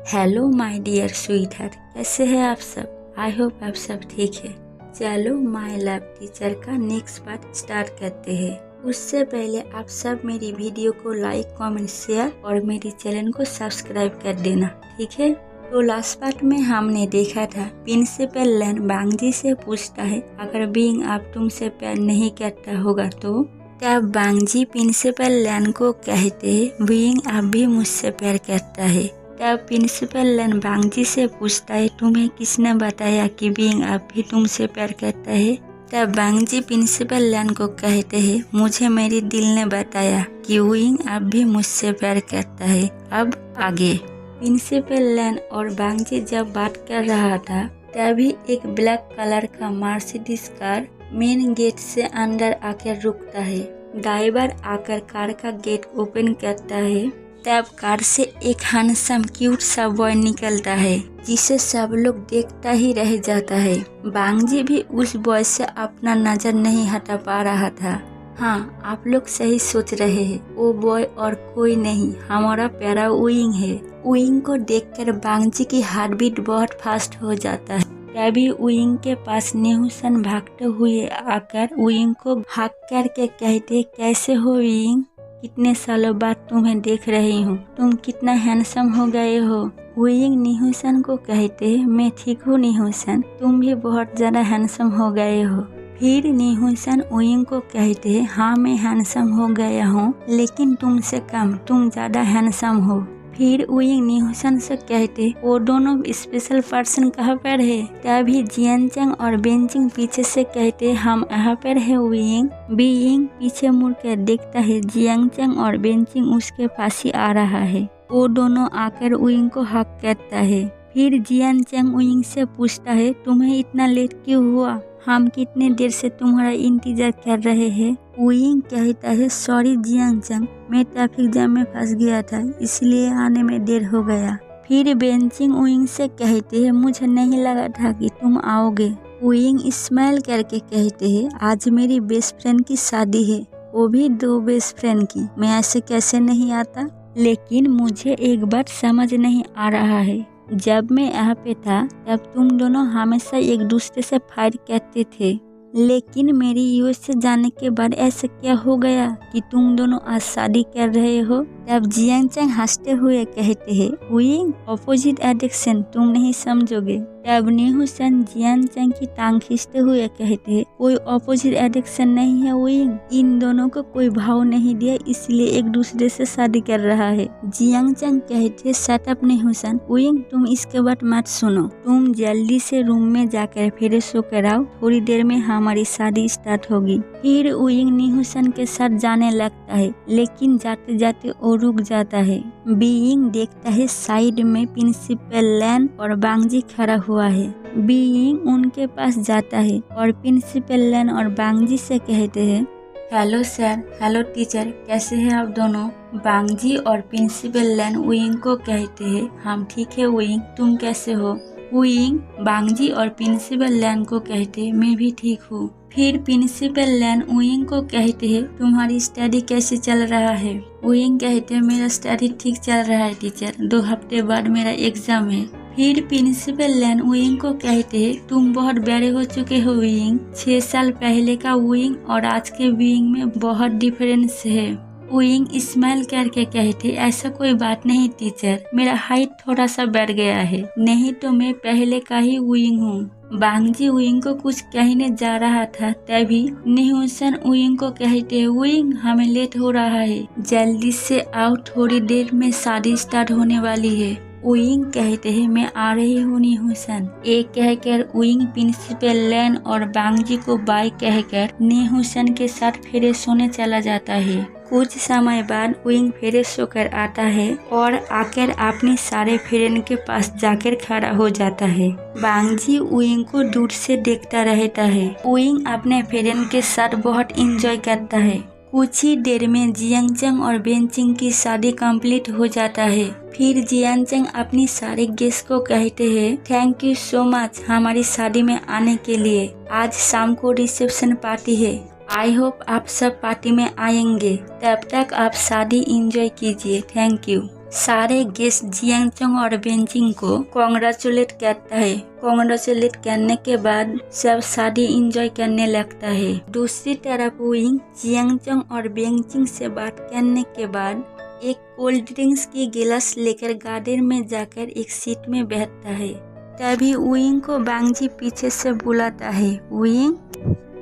Hello my dear sweetheart, कैसे हैं आप सब। आई होप आप सब ठीक है। चलो माय लव टीचर का नेक्स्ट पार्ट स्टार्ट करते हैं। उससे पहले आप सब मेरी वीडियो को लाइक कमेंट शेयर और मेरी चैनल को सब्सक्राइब कर देना, ठीक है। तो लास्ट पार्ट में हमने देखा था प्रिंसिपल लैन बांगजी से पूछता है अगर बीइंग आप तुमसे प्यार नहीं करता होगा तो तब बांगजी प्रिंसिपल लैन को कहते हैं बीइंग आप भी मुझसे प्यार करता है। तब प्रिंसिपल लैन बांगजी से पूछता है तुम्हें किसने बताया कि बीइंग आप भी तुमसे प्यार करता है। तब बांगजी प्रिंसिपल लैन को कहते हैं मुझे मेरे दिल ने बताया कि बीइंग आप भी मुझसे प्यार करता है। अब आगे प्रिंसिपल लैन और बांगजी जब बात कर रहा था तभी एक ब्लैक कलर का मर्सिडीज कार मेन गेट से अंदर आकर रुकता है। ड्राइवर आकर कार का गेट ओपन करता है। तब कार से एक हैंडसम क्यूट सा बॉय निकलता है जिसे सब लोग देखता ही रह जाता है। बांगजी भी उस बॉय से अपना नजर नहीं हटा पा रहा था। हाँ, आप लोग सही सोच रहे हैं, वो बॉय और कोई नहीं हमारा प्यारा बीइंग है। बीइंग को देखकर बांगजी की हार्ट बीट बहुत फास्ट हो जाता है। तभी बीइंग के पास नेहुसन भागते हुए आकर बीइंग को भाग करके कहते कैसे हो बीइंग, कितने सालों बाद तुम्हें देख रही हूँ, तुम कितना हैंडसम हो गए हो। बीइंग नेहुसन को कहते मैं ठीक हूँ नेहुसन, तुम भी बहुत ज्यादा हैंडसम हो गए हो। फिर नेहुसन बीइंग को कहते हाँ मैं हैंडसम हो गया हूँ लेकिन तुमसे कम, तुम ज्यादा हैंडसम हो। फिर बीइंग नेहुसन से कहते वो दोनों स्पेशल पर्सन कहाँ पर है। तभी जियांचंग और बेंचिंग पीछे से कहते हम यहाँ पर है बीइंग। बीइंग पीछे मुड़ कर देखता है जियांचंग और बेंचिंग उसके पास ही आ रहा है। वो दोनों आकर बीइंग को हक करता है। फिर जियांचंग बीइंग से पूछता है तुम्हें इतना लेट क्यों हुआ, हम कितने देर से तुम्हारा इंतजार कर रहे हैं। बीइंग कहता है सॉरी जियांचंग, मैं ट्रैफिक जाम में फंस गया था इसलिए आने में देर हो गया। फिर बेंचिंग बीइंग से कहते हैं मुझे नहीं लगा था कि तुम आओगे। बीइंग स्माइल करके कहते हैं आज मेरी बेस्ट फ्रेंड की शादी है, वो भी 2 बेस्ट फ्रेंड की, मैं ऐसे कैसे नहीं आता। लेकिन मुझे एक बात समझ नहीं आ रहा है, जब मैं यहाँ पे था तब तुम दोनों हमेशा एक दूसरे से फाइट करते थे, लेकिन मेरी यूएस से जाने के बाद ऐसा क्या हो गया कि तुम दोनों आज शादी कर रहे हो। तब जियांचंग हंसते हुए कहते हैं बीइंग ऑपोजिट एडिक्शन तुम नहीं समझोगे। तब नेहुसन जियांचंग की टांग खींचते हुए कहते हैं कोई ऑपोजिट एडिक्शन नहीं है बीइंग, इन दोनों को कोई भाव नहीं दिया इसलिए एक दूसरे से शादी कर रहा है। जियांचंग कहते शट अप नेहुसन, बीइंग तुम इसके बाद मत सुनो, तुम जल्दी से रूम में जाकर फ्रेश होकर आओ, थोड़ी देर में हमारी शादी स्टार्ट होगी। फिर बीइंग नेहुसन के साथ जाने लगता है लेकिन जाते जाते वो रुक जाता है। बीइंग देखता है साइड में प्रिंसिपल लैन और बांगजी खड़ा हुआ है। बीइंग उनके पास जाता है और प्रिंसिपल लैन और बांगजी से कहते हैं हेलो सर, हेलो टीचर, कैसे हैं आप दोनों। बांगजी और प्रिंसिपल लैन बीइंग को कहते हैं हम ठीक है बीइंग, तुम कैसे हो। बीइंग बांगजी और प्रिंसिपल लैन को कहते मैं भी ठीक हूँ। फिर प्रिंसिपल लैन बीइंग को कहते हैं तुम्हारी स्टडी कैसे चल रहा है। बीइंग कहते मेरा स्टडी ठीक चल रहा है टीचर, 2 हफ्ते बाद मेरा एग्जाम है। फिर प्रिंसिपल लैन बीइंग को कहते हैं तुम बहुत बड़े हो चुके हो बीइंग, 6 साल पहले का बीइंग और आज के बीइंग में बहुत डिफरेंस है। बीइंग स्माइल करके कहते ऐसा कोई बात नहीं टीचर, मेरा हाइट थोड़ा सा बढ़ गया है, नहीं तो मैं पहले का ही बीइंग हूँ। बांगजी बीइंग को कुछ कहने जा रहा था तभी नेहुसन बीइंग को कहते बीइंग हमें लेट हो रहा है, जल्दी से आओ, थोड़ी देर में शादी स्टार्ट होने वाली है। बीइंग कहते हैं मैं आ रही हूँ नेहुसन। एक कहकर बीइंग प्रिंसिपल लैन और बांगजी को बाय कहकर नेहुसन के साथ फ्रेश होने चला जाता है। कुछ समय बाद बीइंग फ्रेश होकर आता है और आकर अपने सारे फ्रेंड के पास जाकर खड़ा हो जाता है। बांगजी बीइंग को दूर से देखता रहता है। बीइंग अपने फ्रेंड के साथ बहुत इंजॉय करता है। कुछ ही देर में जियांचंग और बेंचिंग की शादी कंप्लीट हो जाता है। फिर जियांचंग अपनी सारे गेस्ट को कहते हैं थैंक यू सो मच हमारी शादी में आने के लिए, आज शाम को रिसेप्शन पार्टी है, आई होप आप सब पार्टी में आएंगे, तब तक आप शादी एंजॉय कीजिए, थैंक यू। सारे गेस्ट जियांगचंग और बेंजिंग को कॉन्ग्रेचुलेट करता है। कॉन्ग्रेचुलेट करने के बाद सब शादी एंजॉय करने लगता है। दूसरी तरफ उइंग जियांगचंग और बेंजिंग से बात करने के बाद एक कोल्ड ड्रिंक्स की गिलास लेकर गार्डन में जाकर एक सीट में बैठता है। तभी उइंग को बांगजी पीछे से बुलाता है।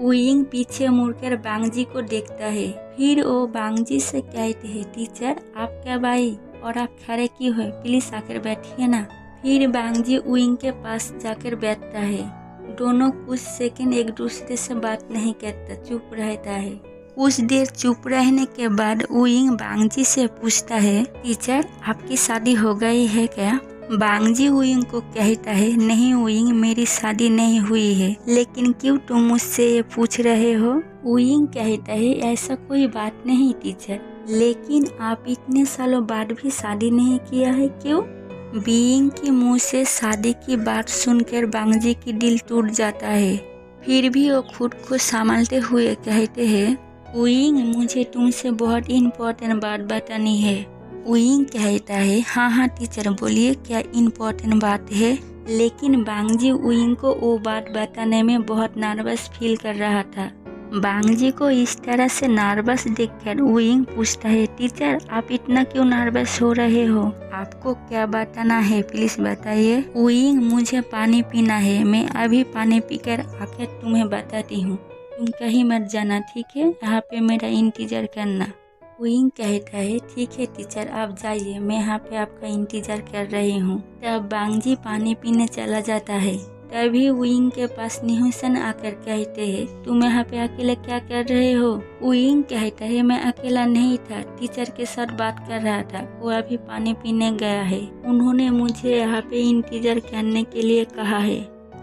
उइंग पीछे मुड़कर बांगजी को देखता है। फिर वो बांगजी से कहते हैं, टीचर आप क्या भाई और आप खड़े क्यों है, प्लीज आकर बैठिए ना। फिर बांगजी उइंग के पास जाकर बैठता है। दोनों कुछ सेकंड एक दूसरे से बात नहीं करता, चुप रहता है। कुछ देर चुप रहने के बाद उइंग बांगजी से पूछता है, टीचर आपकी शादी हो गई है क्या? बांगजी उइंग को कहता है, नहीं उइंग मेरी शादी नहीं हुई है, लेकिन क्यों तुम मुझसे ये पूछ रहे हो? उइंग कहता है, ऐसा कोई बात नहीं टीचर, लेकिन आप इतने सालों बाद भी शादी नहीं किया है, क्यों? बीइंग के मुंह से शादी की बात सुनकर बांगजी की दिल टूट जाता है। फिर भी वो खुद को संभालते हुए कहते हैं, उइंग मुझे तुमसे बहुत इम्पोर्टेंट बात बतानी है। उइंग कहता है, हाँ टीचर बोलिए, क्या इम्पोर्टेंट बात है? लेकिन बांगजी उइंग को वो बात बताने में बहुत नर्वस फील कर रहा था। बांगजी को इस तरह से नर्वस देखकर उइंग पूछता है, टीचर आप इतना क्यों नर्वस हो रहे हो? आपको क्या बताना है, प्लीज बताइए। उइंग मुझे पानी पीना है, मैं अभी पानी पीकर आकर तुम्हें बताती हूँ, तुम कहीं मत जाना, ठीक है? यहाँ पे मेरा इंतजार करना। उइंग कहता है, ठीक है टीचर आप जाइए, मैं यहाँ पे आपका इंतजार कर रही हूँ। तब बांगजी पानी पीने चला जाता है। तभी उइंग के पास निहुसन आकर कहते हैं, तुम यहाँ पे अकेले क्या कर रहे हो? उइंग कहता है, मैं अकेला नहीं था, टीचर के साथ बात कर रहा था, वो अभी पानी पीने गया है, उन्होंने मुझे यहाँ पे इंतजार करने के लिए कहा है।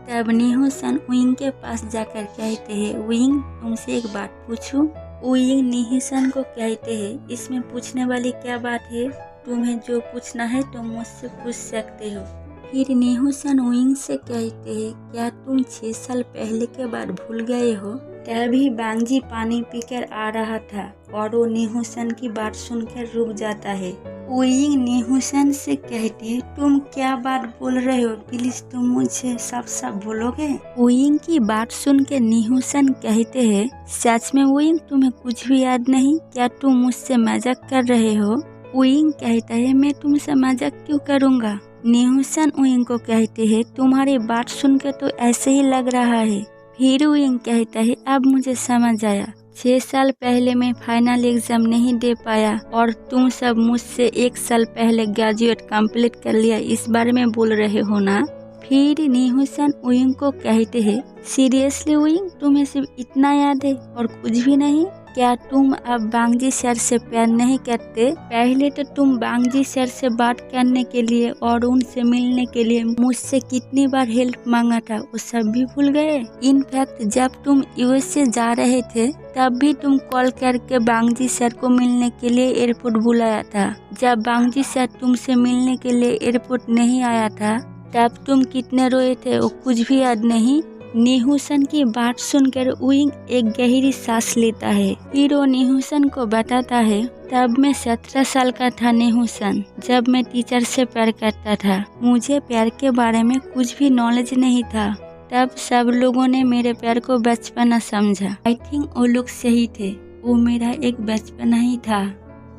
तब निहुसन उइंग के पास जाकर कहते हैं, उइंग तुमसे एक बात पूछूं? उइंग निहुसन को कहते हैं, इसमें पूछने वाली क्या बात है? तुम्हें जो पूछना है तुम मुझसे पूछ सकते हो। फिर निहुसन उइंग से कहते हैं, क्या तुम 6 साल पहले के बाद भूल गए हो? तभी बांगजी पानी पीकर आ रहा था और वो निहुसन की बात सुनकर रुक जाता है। उइंग निहुसन से कहते हैं, तुम क्या बात बोल रहे हो, प्लीज तुम मुझे साफ साफ बोलोगे? उइंग की बात सुन के निहुसन कहते हैं, सच में उइंग तुम्हें कुछ भी याद नहीं? क्या तुम मुझसे मजाक कर रहे हो? उइंग कहता है, मैं तुमसे मजाक क्यों करूँगा? निहुसन उइंग को कहते हैं, तुम्हारी बात सुन के तो ऐसे ही लग रहा है। फिर उइंग कहता है, अब मुझे समझ आया, 6 साल पहले मैं फाइनल एग्जाम नहीं दे पाया और तुम सब मुझसे 1 साल पहले ग्रेजुएट कंप्लीट कर लिया, इस बारे में बोल रहे हो ना? फिर निहुसन उइंग को कहते हैं, सीरियसली उइंग तुम्हें सिर्फ इतना याद है और कुछ भी नहीं? क्या तुम अब बांगजी सर से प्यार नहीं करते? पहले तो तुम बांगजी सर से बात करने के लिए और उनसे मिलने के लिए मुझसे कितनी बार हेल्प मांगा था, वो सब भी भूल गए? इनफैक्ट जब तुम यूएसए जा रहे थे तब भी तुम कॉल करके बांगजी सर को मिलने के लिए एयरपोर्ट बुलाया था। जब बांगजी सर तुमसे मिलने के लिए एयरपोर्ट नहीं आया था तब तुम कितने रोए थे, वो कुछ भी याद नहीं? निहुसन की बात सुनकर उइंग एक गहरी सांस लेता है। फिर वो निहुसन को बताता है, तब मैं 17 साल का था निहुसन, जब मैं टीचर से प्यार करता था। मुझे प्यार के बारे में कुछ भी नॉलेज नहीं था। तब सब लोगों ने मेरे प्यार को बचपना समझा। आई थिंक वो लोग सही थे, वो मेरा एक बचपना ही था।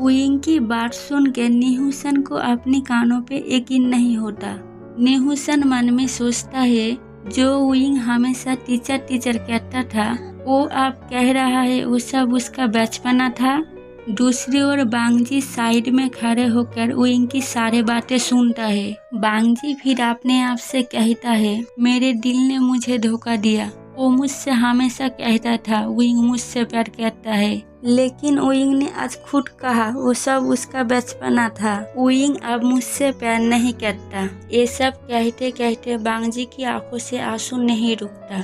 उइंग की बात सुनकर निहुसन को अपने कानों पे यकीन नहीं होता। निहुसन मन में सोचता है, जो उइंग हमेशा टीचर कहता था वो आप कह रहा है वो सब उसका बचपना था। दूसरी ओर बांगजी साइड में खड़े होकर उइंग की सारी बातें सुनता है। बांगजी फिर अपने आप से कहता है, मेरे दिल ने मुझे धोखा दिया, वो मुझसे हमेशा कहता था उइंग मुझसे प्यार करता है, लेकिन उइंग ने आज खुद कहा वो सब उसका बचपना था। उइंग अब मुझसे प्यार नहीं करता। ये सब कहते कहते बांगजी की आंखों से आंसू नहीं रुकता।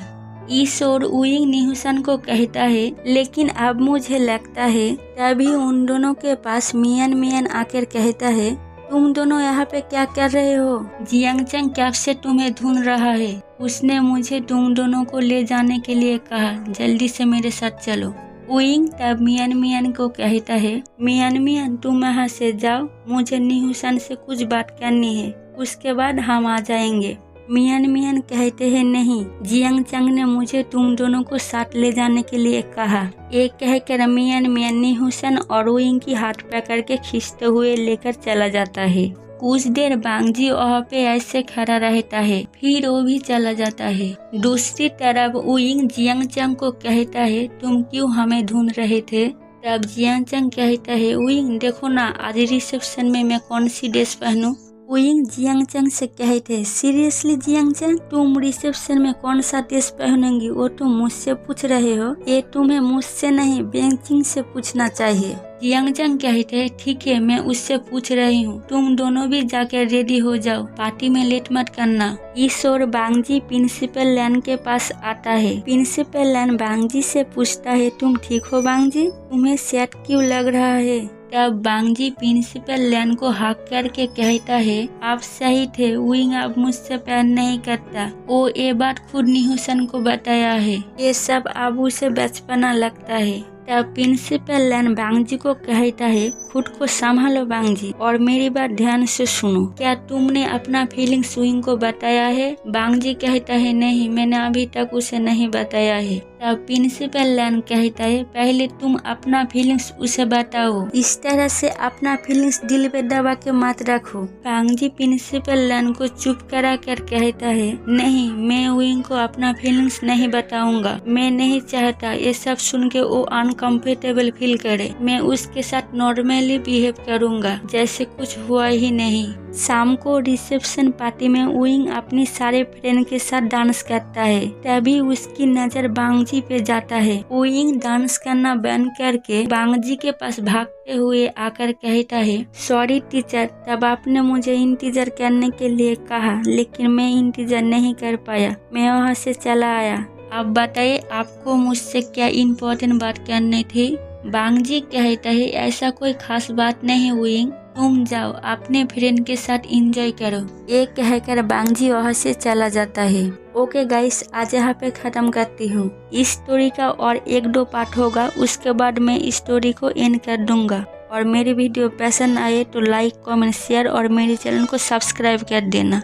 इस ओर उइंग निहुसन को कहता है, लेकिन अब मुझे लगता है। तभी उन दोनों के पास मियान आकर कहता है, तुम दोनों यहाँ पे क्या कर रहे हो? जियांगचंग कब से तुम्हें ढूंढ रहा है, उसने मुझे तुम दोनों को ले जाने के लिए कहा, जल्दी से मेरे साथ चलो। उइंग तब मियान मियान को कहता है, मियान मियान तुम यहाँ से जाओ, मुझे न्यूसन से कुछ बात करनी है, उसके बाद हम आ जाएंगे। मियान मियान कहते हैं नहीं, जियांग चंग ने मुझे तुम दोनों को साथ ले जाने के लिए कहा। एक कहकर मियान मियान न्यूसन और उइंग की हाथ पकड़ के खींचते हुए लेकर चला जाता है। कुछ देर बांगजी वहाँ पे ऐसे खड़ा रहता है, फिर वो भी चला जाता है। दूसरी तरफ उइंग जियांग चंग को कहता है, तुम क्यों हमें ढूंढ रहे थे? तब जियांग चंग कहता है, उइंग देखो ना, आज रिसेप्शन में मैं कौन सी ड्रेस पहनूं? उइंग जियांग चंग से कहते हैं, सीरियसली जियांग चंग, तुम रिसेप्शन में कौन सा ड्रेस पहनेंगी वो तुम मुझसे पूछ रहे हो? ये तुम्हें मुझसे नहीं बेंचिंग से पूछना चाहिए। जियांग चंग कहते हैं, ठीक है मैं उससे पूछ रही हूँ, तुम दोनों भी जाकर रेडी हो जाओ, पार्टी में लेट मत करना। इस ओर बांगजी प्रिंसिपल लैन के पास आता है। प्रिंसिपल लैन बांगजी से पूछता है, तुम ठीक हो बांगजी? तुम्हें सेट क्यों लग रहा है? तब बांगजी प्रिंसिपल लैन को हाक करके कहता है, आप सही थे, उइंग अब मुझसे प्यार नहीं करता, वो ये बात खुद न्यूसन को बताया है, ये सब अब उसे बचपना लगता है। तब प्रिंसिपल लैन बांगजी को कहता है, खुद को संभालो बांगजी और मेरी बात ध्यान से सुनो, क्या तुमने अपना फीलिंग्स उइंग को बताया है? बांगजी कहता है, नहीं मैंने अभी तक उसे नहीं बताया है। तब प्रिंसिपल लैन कहता है, पहले तुम अपना फीलिंग्स उसे बताओ, इस तरह से अपना फीलिंग्स दिल पे दबा के मत रखो। बांगजी प्रिंसिपल लैन को चुप करा कर कहता है, नहीं मैं उइंग को अपना फीलिंग्स नहीं बताऊंगा, मैं नहीं चाहता ये सब सुन के वो अनकंफर्टेबल फील करे, मैं उसके साथ नॉर्मली बिहेव करूंगा जैसे कुछ हुआ ही नहीं। शाम को रिसेप्शन पार्टी में उइंग अपनी सारे फ्रेंड के साथ डांस करता है, तभी उसकी नजर बांगजी पे जाता है। उइंग डांस करना बंद करके बांगजी के पास भागते हुए आकर कहता है, सॉरी टीचर, तब आपने मुझे इंतजार करने के लिए कहा लेकिन मैं इंतजार नहीं कर पाया, मैं वहाँ से चला आया। अब बताइए आपको मुझसे क्या इम्पोर्टेंट बात करनी थी? बांगजी कहता है, ऐसा कोई खास बात नहीं उइंग, तुम जाओ अपने फ्रेंड के साथ एंजॉय करो। ये कहकर बांगजी वहाँ से चला जाता है। ओके गाइस, आज यहाँ पे खत्म करती हूँ। इस स्टोरी का और 1-2 पार्ट होगा, उसके बाद मैं इस स्टोरी को एंड कर दूंगा। और मेरी वीडियो पसंद आए तो लाइक कमेंट शेयर और मेरे चैनल को सब्सक्राइब कर देना।